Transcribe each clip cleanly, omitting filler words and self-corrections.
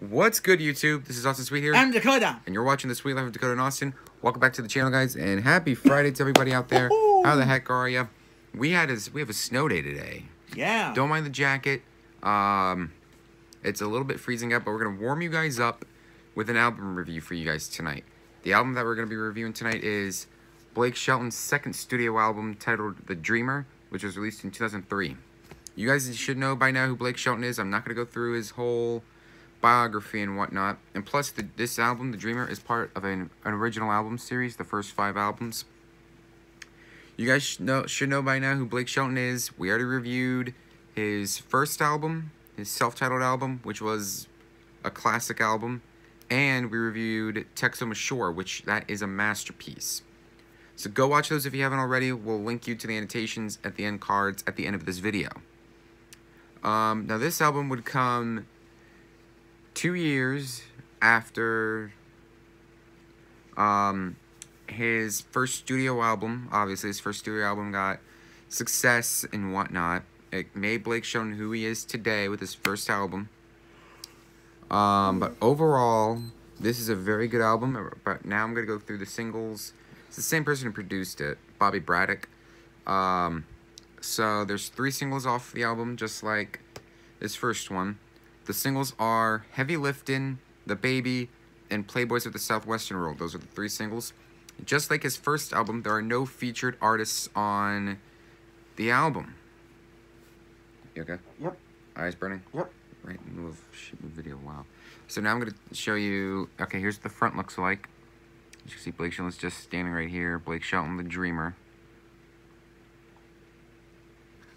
What's good, YouTube? This is Austin Sweet here. I'm Dakota. And you're watching The Sweet Life of Dakota and Austin. Welcome back to the channel, guys, and happy Friday to everybody out there. How the heck are you? We have a snow day today. Yeah. Don't mind the jacket. It's a little bit freezing up, but we're going to warm you guys up with an album review for you guys tonight. The album that we're going to be reviewing tonight is Blake Shelton's second studio album titled The Dreamer, which was released in 2003. You guys should know by now who Blake Shelton is. I'm not going to go through his whole biography and whatnot. And plus, this album, The Dreamer, is part of an original album series, the first 5 albums. You guys should know by now who Blake Shelton is. We already reviewed his first album, his self-titled album, which was a classic album. And we reviewed Texoma Shore, which that is a masterpiece. So go watch those if you haven't already. We'll link you to the annotations at the end cards at the end of this video. Now this album would come 2 years after his first studio album. Obviously, his first studio album got success and whatnot. It made Blake Shelton who he is today with his first album. But overall, this is a very good album. But now I'm going to go through the singles. It's the same person who produced it, Bobby Braddock. So there's 3 singles off the album, just like this first one. The singles are Heavy Liftin', The Baby, and Playboys of the Southwestern World. Those are the 3 singles. Just like his first album, there are no featured artists on the album. You okay? Yep. Eyes burning? Yep. Right in the middle of shooting the video. Wow. So now I'm going to show you... Okay, here's what the front looks like. As you can see, Blake Shelton's just standing right here. Blake Shelton, the Dreamer.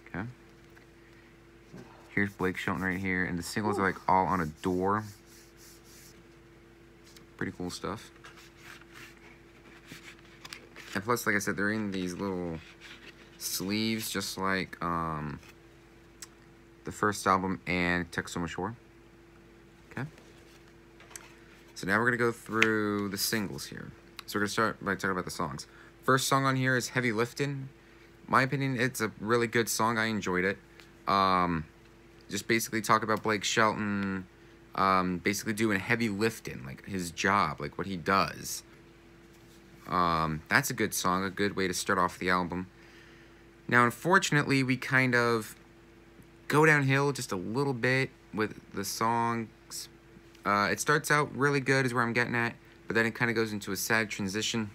Okay. Here's Blake Shelton right here. And the singles are like all on a door. Pretty cool stuff. And plus, like I said, they're in these little sleeves, just like the first album and Texoma Shore. Okay. So now we're going to go through the singles here. So we're going to start by talking about the songs. First song on here is Heavy Liftin'. My opinion, it's a really good song. I enjoyed it. Just basically talk about Blake Shelton basically doing heavy lifting, like his job, like what he does. That's a good song, a good way to start off the album. Now, unfortunately, we kind of go downhill just a little bit with the songs. It starts out really good is where I'm getting at, but then it kind of goes into a sad transition.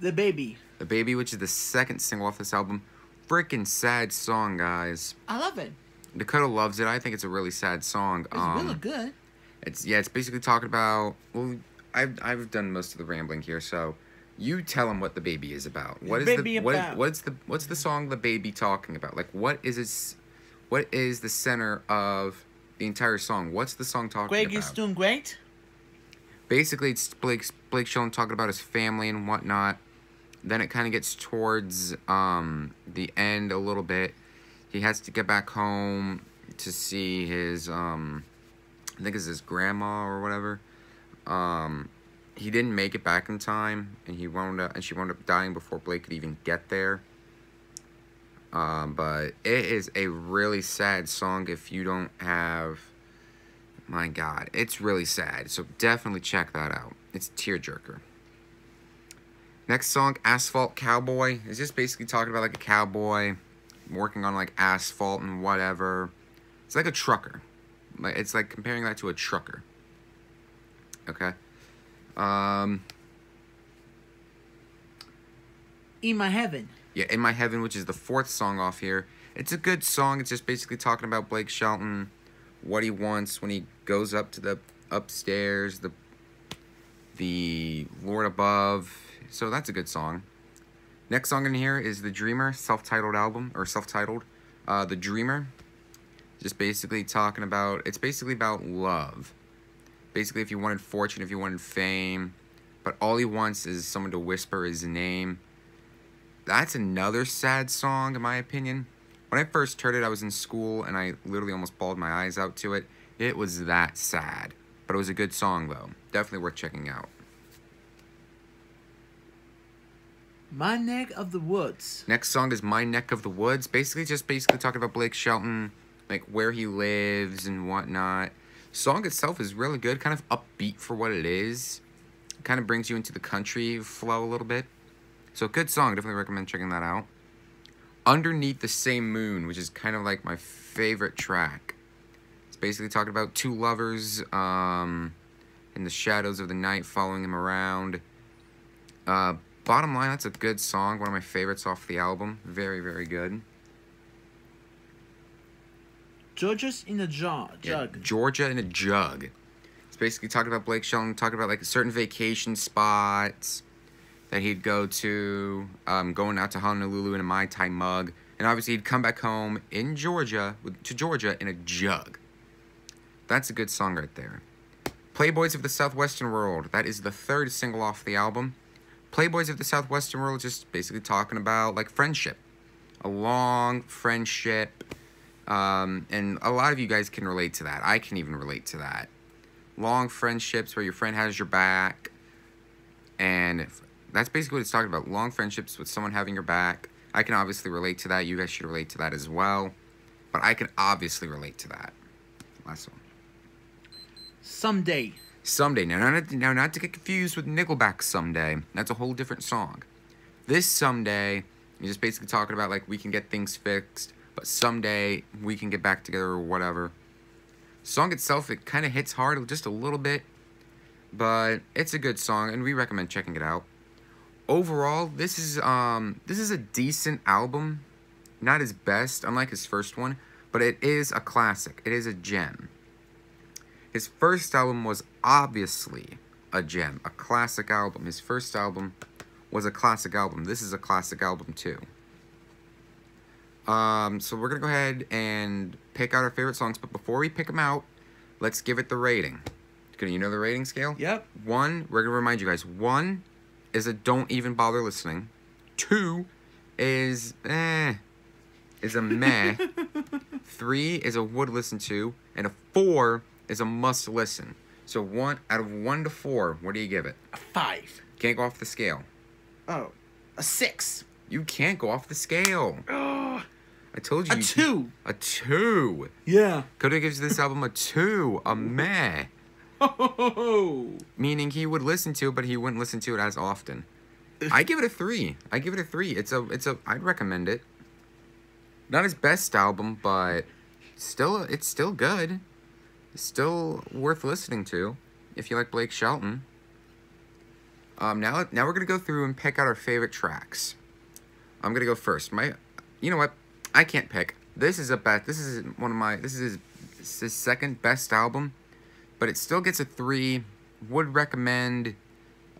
The Baby. The Baby, which is the second single off this album. Freaking sad song, guys. I love it. Dakota loves it. I think it's a really sad song. It's really good. It's basically talking about... Well, I've done most of the rambling here, so you tell them what The Baby is about. What's the song The Baby talking about? Like, what is the center of the entire song? What's the song talking about? Greg is doing great. Basically, it's Blake Shelton talking about his family and whatnot. Then it kind of gets towards the end a little bit. He has to get back home to see his, I think it's his grandma or whatever. He didn't make it back in time, and she wound up dying before Blake could even get there. But it is a really sad song if you don't have... My God, it's really sad. So definitely check that out. It's a tearjerker. Next song, Asphalt Cowboy. It's just basically talking about like a cowboy working on like asphalt and whatever. It's like a trucker. It's like comparing that to a trucker. Okay. In My Heaven. Yeah, In My Heaven, which is the 4th song off here. It's a good song. It's just basically talking about Blake Shelton, what he wants when he goes up to the upstairs, the Lord above. So that's a good song. Next song in here is The Dreamer, self-titled album, or self-titled. The Dreamer. Just basically talking about, it's basically about love. Basically, if you wanted fortune, if you wanted fame, but all he wants is someone to whisper his name. That's another sad song, in my opinion. When I first heard it, I was in school, and I literally almost bawled my eyes out to it. It was that sad. But it was a good song, though. Definitely worth checking out. My Neck of the Woods. Next song is My Neck of the Woods. Basically talking about Blake Shelton like where he lives and whatnot. Song itself is really good, kind of upbeat for what it is. It kind of brings you into the country flow a little bit. So good song, definitely recommend checking that out. Underneath the Same Moon, which is kind of like my favorite track. It's basically talking about two lovers in the shadows of the night, following him around. Bottom line, that's a good song. One of my favorites off the album. Very, very good. Georgia's in a jug. Yeah, Georgia in a Jug. It's basically talking about Blake Shelton, talking about like certain vacation spots that he'd go to, going out to Honolulu in a Mai Tai mug. And obviously he'd come back home in Georgia, to Georgia in a jug. That's a good song right there. Playboys of the Southwestern World. That is the third single off the album. Playboys of the Southwestern World, just basically talking about like friendship. A long friendship. And a lot of you guys can relate to that. I can even relate to that. Long friendships where your friend has your back. And that's basically what it's talking about. Long friendships with someone having your back. I can obviously relate to that. You guys should relate to that as well. But I can obviously relate to that. Last one. Someday. Someday. Now, not to get confused with Nickelback's Someday. That's a whole different song. This Someday is just basically talking about, like, we can get things fixed, but someday we can get back together or whatever. Song itself, it kind of hits hard just a little bit, but it's a good song, and we recommend checking it out. Overall, this is a decent album. Not his best, unlike his first one, but it is a classic. It is a gem. His first album was obviously a gem, a classic album. His first album was a classic album. This is a classic album too. So we're going to go ahead and pick out our favorite songs, but before we pick them out, let's give it the rating. You know the rating scale? Yep. 1, we're going to remind you guys, 1 is a don't even bother listening. 2 is a meh. 3 is a would listen to, and a 4 is a must listen. So out of 1 to 4, what do you give it? A 5. Can't go off the scale. Oh, a 6. You can't go off the scale. Oh, I told you. a 2. A 2. Yeah. Coda gives this album a 2, a meh. Oh. Meaning he would listen to it, but he wouldn't listen to it as often. I give it a 3. I give it a 3. I'd recommend it. Not his best album, but it's still good. It's still worth listening to if you like Blake Shelton. Now we're gonna go through and pick out our favorite tracks. I'm gonna go first. You know what? I can't pick. This is his second best album, but it still gets a 3. Would recommend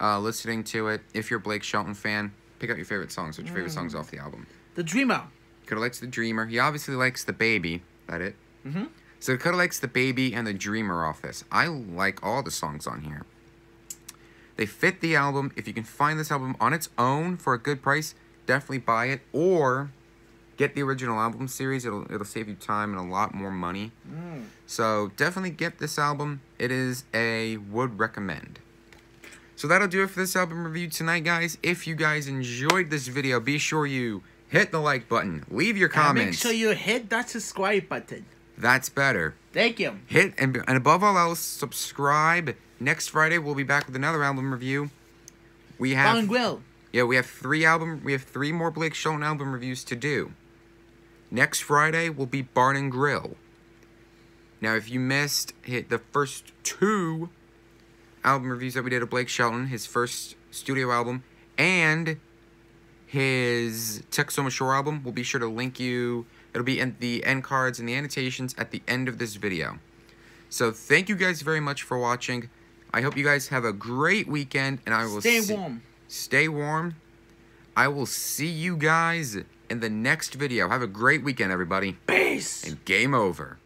listening to it if you're a Blake Shelton fan. Pick out your favorite songs. What's your favorite songs off the album? The Dreamer. Coda likes The Dreamer. He obviously likes The Baby. That it? Mm-hmm. So Coda likes The Baby and The Dreamer off this. I like all the songs on here. They fit the album. If you can find this album on its own for a good price, definitely buy it. Or get the original album series. It'll save you time and a lot more money. So definitely get this album. It is a would recommend. So that'll do it for this album review tonight, guys. If you guys enjoyed this video, be sure you hit the like button. Leave your comments. And make sure you hit that subscribe button. That's better. Thank you. Hit, and above all else, subscribe. Next Friday, we'll be back with another album review. We have... Bar and Grill. Yeah, we have 3 more Blake Shelton album reviews to do. Next Friday will be Barn and Grill. Now, if you missed the first 2 album reviews that we did of Blake Shelton, his first studio album, and his Texoma Shore album, we'll be sure to link you. It'll be in the end cards and the annotations at the end of this video. So thank you guys very much for watching. I hope you guys have a great weekend, and I will stay warm. Stay warm. I will see you guys in the next video. Have a great weekend, everybody. Peace. And game over.